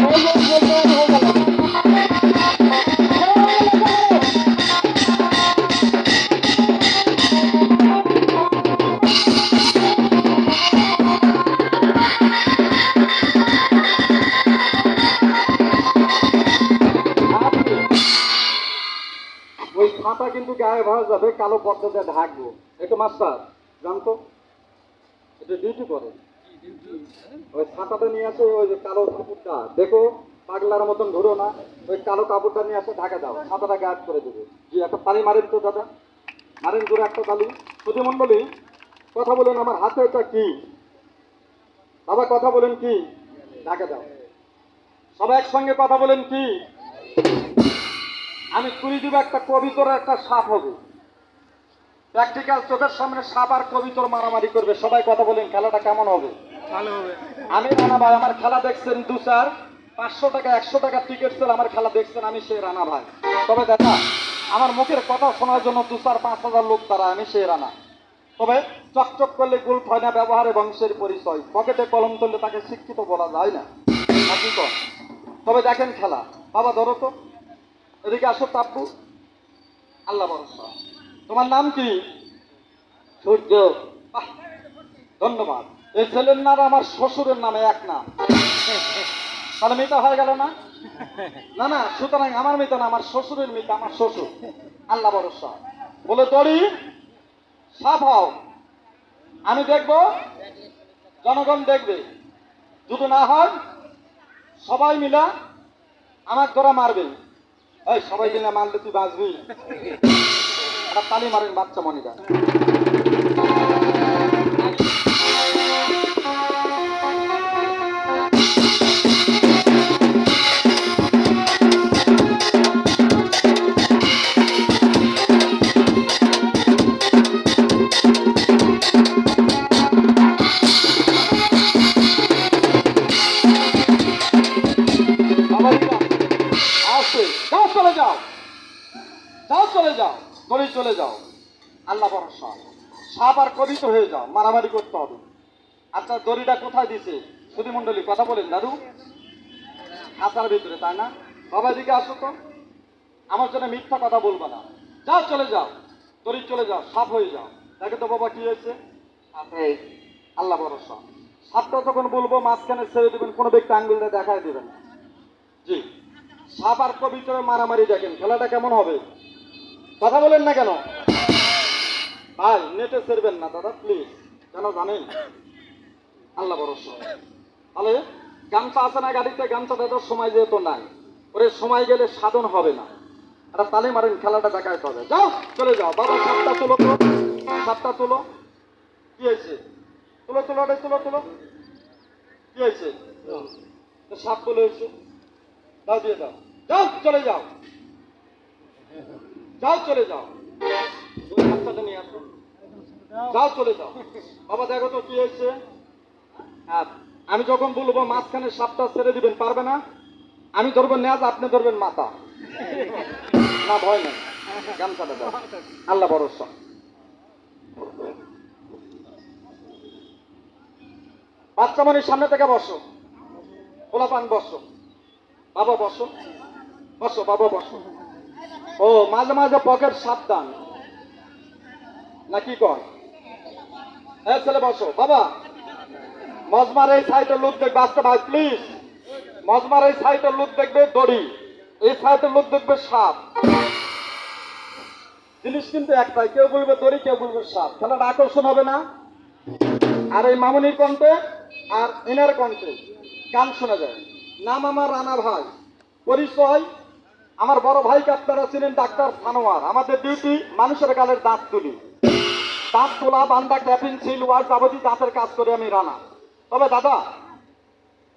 ওই ছাতা কিন্তু গায়ে ভরা যাবে, কালো পর্দাতে ঢাকবো। একটু মাস্টার জানতো এটা ডিউটি করে, ওই ছাতাটা নিয়ে আসে, ওই যে কালো কাপড়টা দেখো, পাগলার মতন ধরো না, ওই কালো কাপড়টা নিয়ে আসে ঢাকা দাও, ছাতাটা গায়েব করে দেবে। জি, একটা তালি মারেন তো দাদা, মারেন করে একটা তালি। প্রতিমণ্ডলী কথা বলেন, আমার হাতে এটা কি বাবা, কথা বলেন কি? ঢাকা দাও। সবাই একসঙ্গে কথা বলেন কি? আমি তুলি দিব একটা কবিতর, একটা সাপ হবে। প্র্যাকটিক্যাল চোখের সামনে সাপ আর কবিতর মারামারি করবে। সবাই কথা বলেন, খেলাটা কেমন হবে? ভালো হবে। আমি রানা ভাই, আমার খেলা দেখছেন দু চার 500 টাকা 100 টাকা টিকিট সেল, আমার খেলা দেখছেন, আমি সেই রানা ভাই। তবে দেখা আমার মুখের কথা শোনার জন্য 2-4-5 হাজার লোক তারা, আমি সেই রানা। তবে চকচক করলে গোল হয় না, ব্যবহারে বংশের পরিচয়, পকেটে কলম তুললে তাকে শিক্ষিত বলা যায় না, নাকি কর? তবে দেখেন খেলা। বাবা ধরো তো, এদিকে আসো তাব্বু। আল্লাহ ভরসা। তোমার নাম কি? সূর্য। বাহ, ধন্যবাদ। এই ছেলের নাম আমার শ্বশুরের নামে এক নাম, তাহলে মিতা হয়ে গেল না? না না, সুতরাং আমার মিতা না, আমার শ্বশুরের মিতা, আমার শ্বশুর। আল্লাহ ভরসা। বলে দড়ি সাফ হও, আমি দেখব, জনগণ দেখবে। যদি না হয় সবাই মিলা আমার ধরা মারবে। এই সবাই মিলে মারলে তুই বাঁচবি। একটা তালি মারেন বাচ্চা মনিরা। যাও চলে যাও, যাও চলে যাও, দড়ি চলে যাও। আল্লাহ ভরসা। সাপ আর কবিত হয়ে যাও, মারামারি করতে হবে। আচ্ছা, দড়িটা কোথায় দিছে? সুধীমণ্ডলী কথা বলেন দাদু। খাঁচার ভিতরে, তাই না? বাবা দিকে আসো তো, আমার জন্য মিথ্যা কথা বলবে না। যাও চলে যাও, দড়ি চলে যাও, সাপ হয়ে যাও। দেখে তো বাবা কি হয়েছে? আল্লাহ ভরসা। সাপটা যখন বলবো মাঝখানে ছেড়ে দেবেন, কোনো ব্যক্তি আঙ্গুলটা দেখায় দেবেন না। জি, সাপ আর কবিতরের মারামারি দেখেন, খেলাটা কেমন হবে? কথা বলেন না কেন ভাই? নেটে ছেড়বেন না দাদা প্লিজ, কেন জানেন? আল্লাহ ভরসা। তাহলে গামছা আছে না গাড়িতে? গামছা দেওয়ার সময় যেহেতু নাই, ওরে সময় গেলে সাধন হবে না। একটা তালি মারেন, খেলাটা দেখাইতে হবে। যাও চলে যাও। বাবা সাতটা তোলো তো, সাতটা তোলো। কি হয়েছে? তোলো তোলো, ওটাই তোলো তোলো। কি হয়েছে? সাপ বলে হয়েছে, দাও দিয়ে দাও। যাও চলে যাও, যাও চলে যাও। ওই বাচ্চাটা নিয়ে আসো, যাও চলে যাও। বাবা দেখো তো কি হয়েছে। আর আমি যখন বলবো মাঝখানে সাপটা ছেড়ে দিবেন, পারবে না? আমি ধরবো নেজ, আপনি ধরবেন মাথা। না ভয় নেই, গামছাটা দাও। আল্লাহ ভরসা। বাচ্চা মনির সামনে থেকে বসো, পোলাপান বসো, বাবা বসো, বসো বাবা বসো। ও মাঝে মাঝে পকেট সাবধান, না কি কর? হ্যাঁ ছেলে বসো। বাবা মজমার এই সাইডের লোক দেখবে, আসতে ভাই প্লিজ। মজমার এই সাইডের লোক দেখবে দড়ি, এই সাইডের লোক দেখবে সাপ। জিনিস কিন্তু একটাই, কেউ বলবে দড়ি, কেউ বলবে সাপ। খেলার আকর্ষণ হবে না? আর এই মামুনির কণ্ঠে আর এনার কণ্ঠে গান শোনা যায়। নাম আমার রানা ভাই, পরিচয় আমার বড় ভাইকে আপনারা চিনেন, ডাক্তার সানোয়ার। আমাদের ডিউটি মানুষের গালের দাঁত তুলি, দাঁত তোলা, বান্দা, ক্যাপিং, সিল, ওয়ার যাবতীয় দাঁতের কাজ করে আমি রানা। তবে দাদা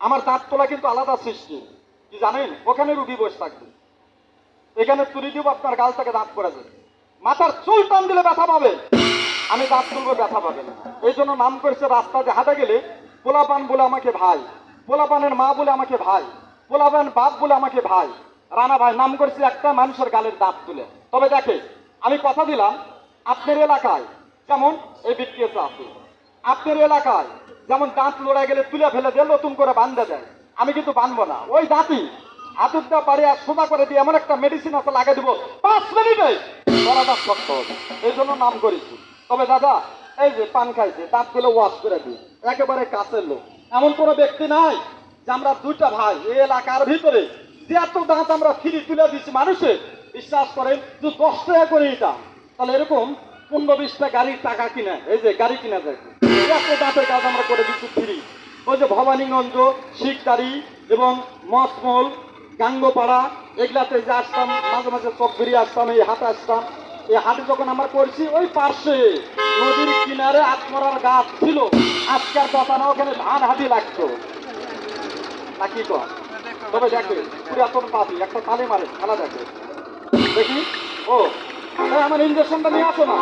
আমার দাঁত তোলা কিন্তু আলাদা সৃষ্টি, কি জানেন? ওখানে রুগী বসে থাকবে, এখানে তুলি দিব, আপনার গাল থেকে দাঁত পড়ে যাবে। মাথার চুল টান দিলে ব্যথা পাবে, আমি দাঁত তুলবো, ব্যথা পাবে না। এই জন্য নাম করেছে, রাস্তাতে হাঁটা গেলে পোলাপান বলে আমাকে ভাই, পোলাপানের মা বলে আমাকে ভাই, পোলাপান বাপ বলে আমাকে ভাই। রানা ভাই নাম করেছে একটা, মানুষের গালের দাঁত তুলে। তবে দেখে আমি কথা দিলাম, আপনার এলাকায় যেমন এই বিক্রেতা আছে, আপনার এলাকায় যেমন দাঁত লড়া গেলে তুলে ফেলে দেয়, নতুন করে বান্ধা দেয়, আমি কিন্তু বানবো না। ওই দাঁতি হাতুরটা পারে আর সোজা করে দিয়ে এমন একটা মেডিসিন আছে লাগিয়ে দিব 5 মিনিটে গলা দাঁত শক্ত হবে। এই জন্য নাম করেছি। তবে দাদা, এই যে পান খাইছে দাঁতগুলো ওয়াশ করে দিই, একেবারে কাছের লোক। এমন কোনো ব্যক্তি নাই যে আমরা দুইটা ভাই এই এলাকার ভিতরে যে এত দাঁত আমরা ফ্রি তুলে দিচ্ছি মানুষের, বিশ্বাস করেন যে 10 টাকা করে এটা, তাহলে এরকম 15-20টা গাড়ির টাকা কিনে, এই যে গাড়ি কিনা যায় এত দাঁতের কাজ আমরা করে দিচ্ছি ফ্রি। ওই যে ভবানীগঞ্জ, শিকদারি এবং মসমল, গাঙ্গপাড়া এগুলাতে যে আসতাম, মাঝে মাঝে চক বেরিয়ে আসতাম, এই হাটে আসতাম। এই হাটে যখন আমরা করছি ওই পার্শ্বে নদীর কিনারে আত্মরার গাছ ছিল, আজকের কথা না, ওখানে ধান হাতি লাগতো নাকি কর। তবে দেখে পুরাতন পাতি একটা তালি মারে, খেলা দেখে দেখি। ও এই আমার ইঞ্জেকশনটা নিয়ে আসো না,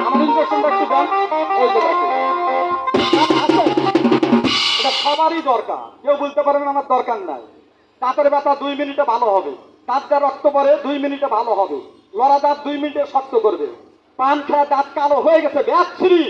আমার ইঞ্জেকশনটা একটু দেন। এই যে দেখো আছে, এটা সবারই দরকার, কেউ বলতে পারবে না আমার দরকার নাই। দাঁতের ব্যথা 2 মিনিটে ভালো হবে, দাঁত যা রক্ত পড়ে 2 মিনিটে ভালো হবে, লড়া দাঁত 2 মিনিটে শক্ত করবে, পান খায় দাঁত কালো হয়ে গেছে ব্যাস ফ্রি,